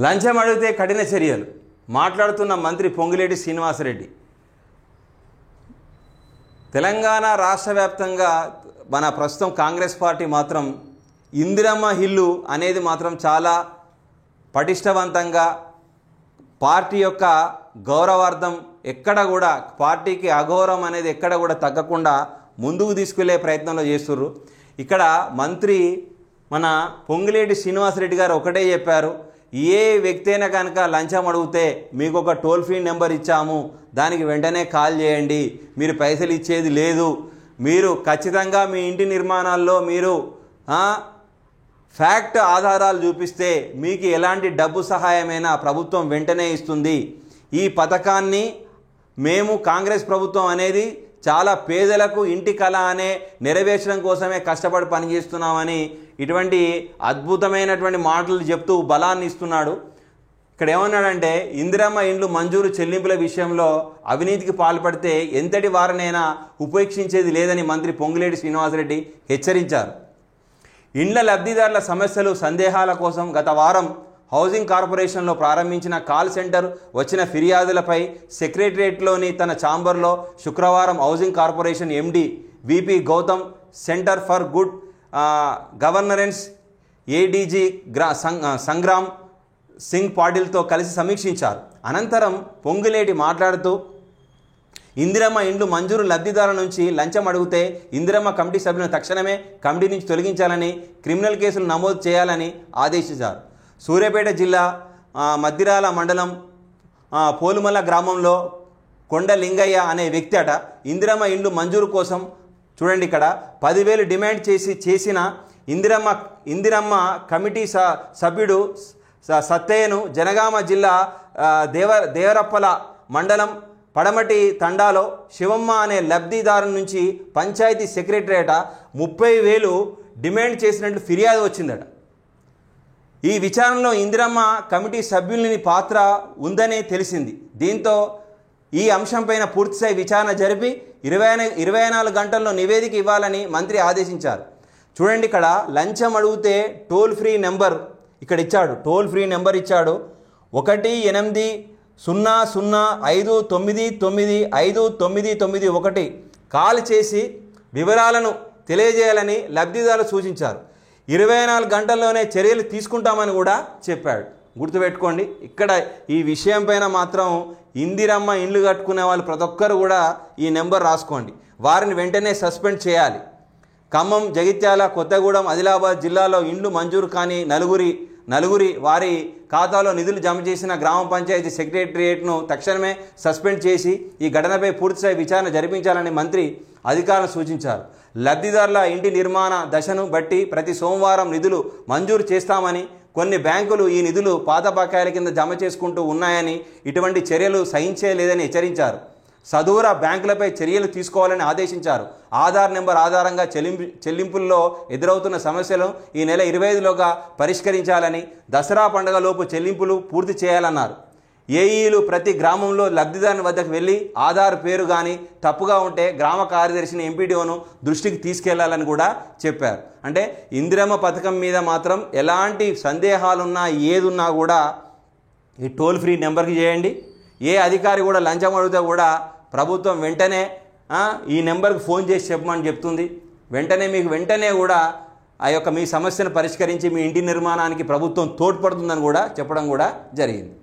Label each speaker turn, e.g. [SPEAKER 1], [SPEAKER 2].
[SPEAKER 1] లంచం అడిగితే కఠిన చర్యలు మాట్లాడుతున్న మంత్రి పొంగులేటి శ్రీనివాసరెడ్డి. తెలంగాణ రాష్ట్ర వ్యాప్తంగా మన ప్రస్తుతం కాంగ్రెస్ పార్టీ మాత్రం ఇందిరమ్మ ఇల్లు అనేది మాత్రం చాలా పటిష్టవంతంగా పార్టీ యొక్క గౌరవార్థం ఎక్కడ కూడా పార్టీకి అగౌరవం అనేది ఎక్కడ కూడా తగ్గకుండా ముందుకు తీసుకెళ్లే ప్రయత్నంలో చేస్తుర్రు. ఇక్కడ మంత్రి మన పొంగులేటి శ్రీనివాసరెడ్డి గారు ఒకటే చెప్పారు, ఏ వ్యక్తి అయినా కనుక లంచం అడిగితే మీకు ఒక టోల్ ఫ్రీ నెంబర్ ఇచ్చాము, దానికి వెంటనే కాల్ చేయండి, మీరు పైసలు ఇచ్చేది లేదు, మీరు ఖచ్చితంగా మీ ఇంటి నిర్మాణాల్లో మీరు ఫ్యాక్ట్ ఆధారాలు చూపిస్తే మీకు ఎలాంటి డబ్బు సహాయమైనా ప్రభుత్వం వెంటనే ఇస్తుంది. ఈ పథకాన్ని మేము కాంగ్రెస్ ప్రభుత్వం అనేది చాలా పేదలకు ఇంటి కళ అనే నెరవేర్చడం కోసమే కష్టపడి పనిచేస్తున్నామని ఇటువంటి అద్భుతమైనటువంటి మాటలు చెప్తూ బలాన్ని ఇస్తున్నాడు. ఇక్కడ ఏమన్నాడంటే, ఇందిరమ్మ ఇండ్లు మంజూరు చెల్లింపుల విషయంలో అవినీతికి పాల్పడితే ఎంతటి వారినైనా ఉపేక్షించేది లేదని మంత్రి పొంగులేటి శ్రీనివాసరెడ్డి హెచ్చరించారు. ఇండ్ల లబ్ధిదారుల సమస్యలు సందేహాల కోసం గత వారం హౌసింగ్ కార్పొరేషన్లో ప్రారంభించిన కాల్ సెంటర్ వచ్చిన ఫిర్యాదులపై సెక్రటరియట్లోని తన ఛాంబర్లో శుక్రవారం housing corporation MD VP Gautam, centre for good governance ADG Sangram Singh పాటిల్తో కలిసి సమీక్షించారు. అనంతరం పొంగులేటి మాట్లాడుతూ, ఇందిరమ్మ ఇండ్లు మంజూరు లబ్ధిదారుల నుంచి లంచం అడిగితే ఇందిరమ్మ కమిటీ సభ్యులను తక్షణమే కమిటీ నుంచి తొలగించాలని, క్రిమినల్ కేసులు నమోదు చేయాలని ఆదేశించారు. సూర్యాపేట జిల్లా మద్దిరాల మండలం పోలుమల్ల గ్రామంలో కొండ లింగయ్య అనే వ్యక్తి అట ఇందిరమ్మ ఇండ్లు మంజూరు కోసం చూడండి ఇక్కడ 10,000 డిమాండ్ చేసిన ఇందిరమ్మ కమిటీ సభ్యుడు సత్తయ్యను జనగామ జిల్లా దేవరప్పల మండలం పడమటి తండాలో శివమ్మ అనే లబ్ధిదారు నుంచి పంచాయతీ సెక్రటరియట 30,000 డిమాండ్ చేసినట్లు ఫిర్యాదు వచ్చిందట. ఈ విచారణలో ఇందిరమ్మ కమిటీ సభ్యులని పాత్ర ఉందని తెలిసింది. దీంతో ఈ అంశంపైన పూర్తిస్థాయి విచారణ జరిపి 24 గంటల్లో నివేదిక ఇవ్వాలని మంత్రి ఆదేశించారు. చూడండి ఇక్కడ లంచం అడిగితే టోల్ ఫ్రీ నెంబర్ ఇక్కడ ఇచ్చాడు, టోల్ ఫ్రీ నెంబర్ ఇచ్చాడు 18005995991 కాల్ చేసి వివరాలను తెలియజేయాలని లబ్ధిదారులు సూచించారు. 24 గంటల్లోనే చర్యలు తీసుకుంటామని కూడా చెప్పాడు. గుర్తుపెట్టుకోండి, ఇక్కడ ఈ విషయం పైన మాత్రం ఇందిరమ్మ ఇండ్లు కట్టుకునే వాళ్ళు ప్రతి ఒక్కరు కూడా ఈ నెంబర్ రాసుకోండి. వారిని వెంటనే సస్పెండ్ చేయాలి. ఖమ్మం, జగిత్యాల, కొత్తగూడెం, ఆదిలాబాద్ జిల్లాలో ఇండ్లు మంజూరు కాని నలుగురి వారి ఖాతాలో నిధులు జమ చేసిన గ్రామ పంచాయతీ సెక్రటరియట్ను తక్షణమే సస్పెండ్ చేసి ఈ ఘటనపై పూర్తిస్థాయి విచారణ జరిపించాలని మంత్రి అధికారులను సూచించారు. లబ్ధిదారుల ఇంటి నిర్మాణ దశను బట్టి ప్రతి సోమవారం నిధులు మంజూరు చేస్తామని, కొన్ని బ్యాంకులు ఈ నిధులు పాత బకాయిల కింద జమ చేసుకుంటూ ఉన్నాయని, ఇటువంటి చర్యలు సహించేలేదని హెచ్చరించారు. సదూర బ్యాంకులపై చర్యలు తీసుకోవాలని ఆదేశించారు. ఆధార్ నెంబర్ ఆధారంగా చెల్లింపుల్లో ఎదురవుతున్న సమస్యలను ఈ నెల 25లోగా పరిష్కరించాలని, దసరా పండుగలోపు చెల్లింపులు పూర్తి చేయాలన్నారు. ఏఈలు ప్రతి గ్రామంలో లబ్ధిదారుని వద్దకు వెళ్ళి ఆధార్ పేరు కానీ తప్పుగా ఉంటే గ్రామ కార్యదర్శిని, ఎంపీడీఓను దృష్టికి తీసుకెళ్లాలని కూడా చెప్పారు. అంటే ఇందిరమ్మ పథకం మీద మాత్రం ఎలాంటి సందేహాలున్నా ఏదున్నా కూడా ఈ టోల్ ఫ్రీ నెంబర్కి చేయండి. ఏ అధికారి కూడా లంచం అడిగితే కూడా ప్రభుత్వం వెంటనే ఈ నెంబర్కి ఫోన్ చేసి చెప్పమని చెప్తుంది. మీకు వెంటనే కూడా ఆ యొక్క మీ సమస్యను పరిష్కరించి మీ ఇంటి నిర్మాణానికి ప్రభుత్వం తోడ్పడుతుందని కూడా చెప్పడం కూడా జరిగింది.